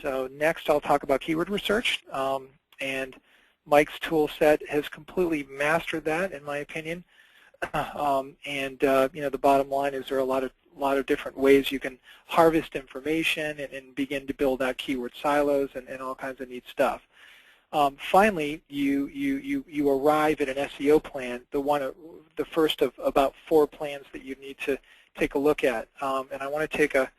So next I'll talk about keyword research, and Mike's tool set has completely mastered that, in my opinion. The bottom line is there are a lot of different ways you can harvest information and begin to build out keyword silos and all kinds of neat stuff. Finally, you arrive at an SEO plan, the first of about 4 plans that you need to take a look at. And I want to take a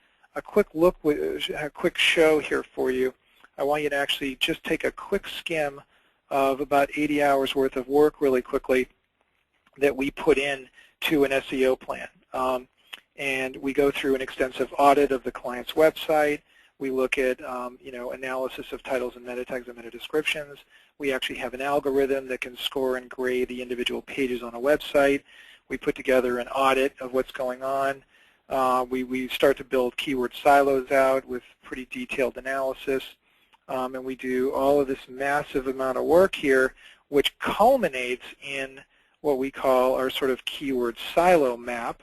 quick look, a quick show here for you. I want you to actually just take a quick skim of about 80 hours worth of work really quickly that we put in to an SEO plan. And we go through an extensive audit of the client's website. We look at analysis of titles and meta tags and meta descriptions. We actually have an algorithm that can score and grade the individual pages on a website. We put together an audit of what's going on. We start to build keyword silos out with pretty detailed analysis. And we do all of this massive amount of work here, which culminates in what we call our sort of keyword silo map,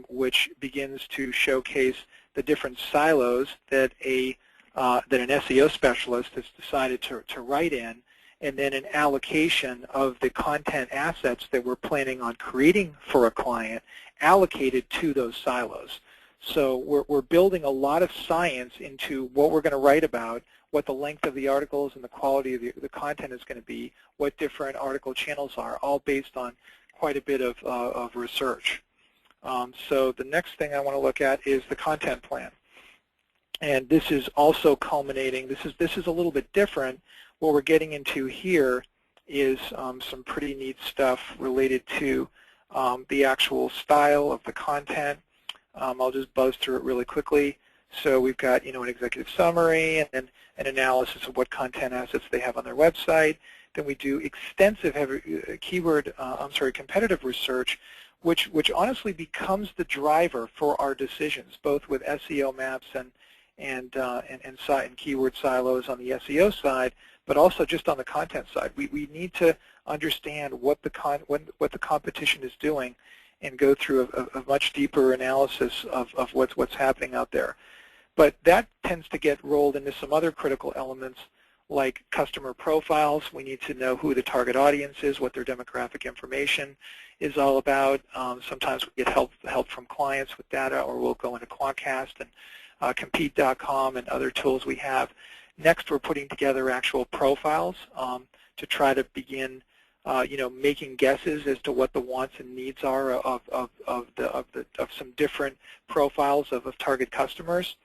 which begins to showcase the different silos that an SEO specialist has decided to write in, and then an allocation of the content assets that we're planning on creating for a client allocated to those silos. So we're building a lot of science into what we're going to write about, what the length of the articles and the quality of the content is going to be, what different article channels are, all based on quite a bit of research. So the next thing I want to look at is the content plan. And this is also culminating, this is a little bit different. What we're getting into here is some pretty neat stuff related to the actual style of the content. I'll just buzz through it really quickly. So we've got an executive summary and then an analysis of what content assets they have on their website. Then we do extensive competitive research, which honestly becomes the driver for our decisions, both with SEO maps and keyword silos on the SEO side, but also just on the content side. We need to understand what the competition is doing and go through a much deeper analysis of what's happening out there. But that tends to get rolled into some other critical elements like customer profiles. We need to know who the target audience is, what their demographic information is all about. Sometimes we get help from clients with data, or we'll go into Quantcast and Compete.com and other tools we have. Next, we're putting together actual profiles to try to begin making guesses as to what the wants and needs are of some different profiles of target customers.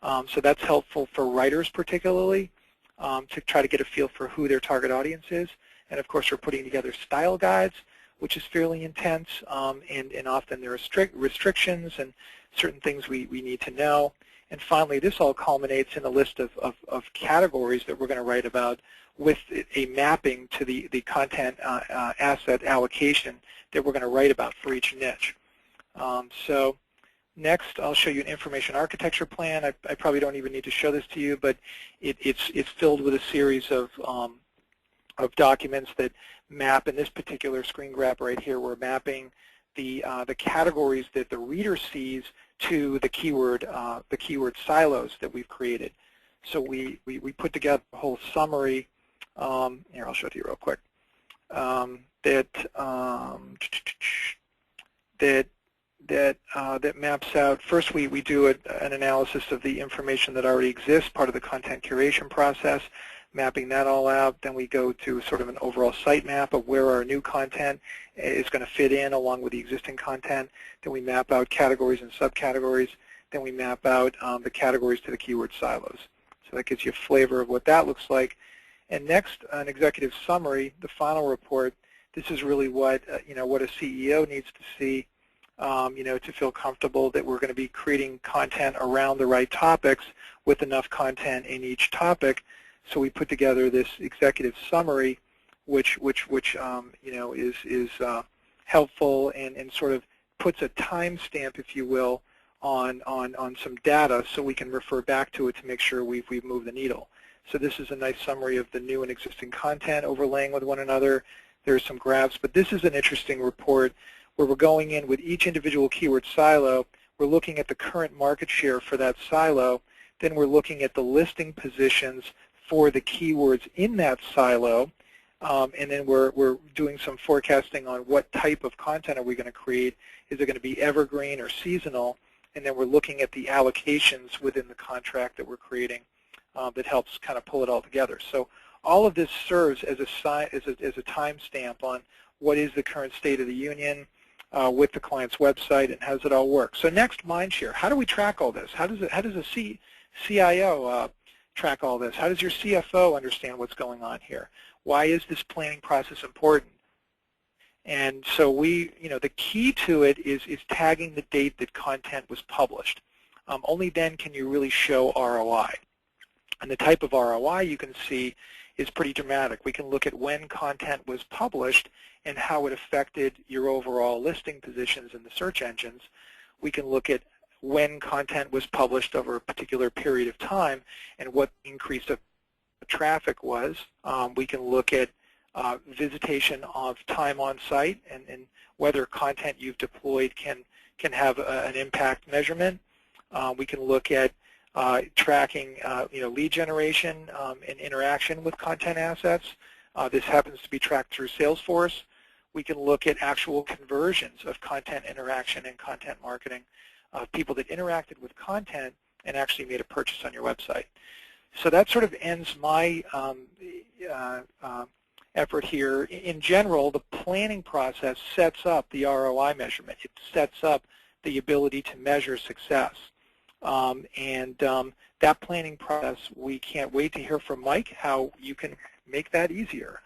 So that's helpful for writers particularly, to try to get a feel for who their target audience is. And of course, we're putting together style guides, which is fairly intense, and often there are strict restrictions and certain things we need to know. And finally, this all culminates in a list of categories that we're going to write about with a mapping to the content asset allocation that we're going to write about for each niche. So next, I'll show you an information architecture plan. I probably don't even need to show this to you, but it's filled with a series of documents that map. In this particular screen grab right here, we're mapping the categories that the reader sees to the keyword silos that we've created. So we put together a whole summary. Here, I'll show it to you real quick. That maps out. First, we do an analysis of the information that already exists, part of the content curation process, mapping that all out. Then we go to sort of an overall site map of where our new content is going to fit in along with the existing content. Then we map out categories and subcategories. Then we map out the categories to the keyword silos. So that gives you a flavor of what that looks like. And next, an executive summary, the final report. This is really what what a CEO needs to see, to feel comfortable that we're going to be creating content around the right topics with enough content in each topic. So we put together this executive summary, which is helpful and sort of puts a timestamp, if you will, on some data, so we can refer back to it to make sure we've moved the needle. So this is a nice summary of the new and existing content overlaying with one another. There's some graphs, but this is an interesting report where we're going in with each individual keyword silo. We're looking at the current market share for that silo, Then we're looking at the listing positions for the keywords in that silo. And then we're doing some forecasting on what type of content are we going to create. Is it going to be evergreen or seasonal? And then we're looking at the allocations within the contract that we're creating that helps kind of pull it all together. So all of this serves as a timestamp on what is the current state of the union with the client's website and how does it all work. So next, Mindshare. How do we track all this? How does a CIO track all this? How does your CFO understand what's going on here? Why is this planning process important? And so the key to it is tagging the date that content was published. Only then can you really show ROI. And the type of ROI you can see is pretty dramatic. We can look at when content was published and how it affected your overall listing positions in the search engines. We can look at when content was published over a particular period of time and what the increase of traffic was. We can look at visitation of time on site and whether content you've deployed can have an impact measurement. We can look at tracking lead generation and interaction with content assets. This happens to be tracked through Salesforce. We can look at actual conversions of content interaction and content marketing, people that interacted with content and actually made a purchase on your website. So that sort of ends my effort here. In general, the planning process sets up the ROI measurement. It sets up the ability to measure success. That planning process, we can't wait to hear from Mike how you can make that easier.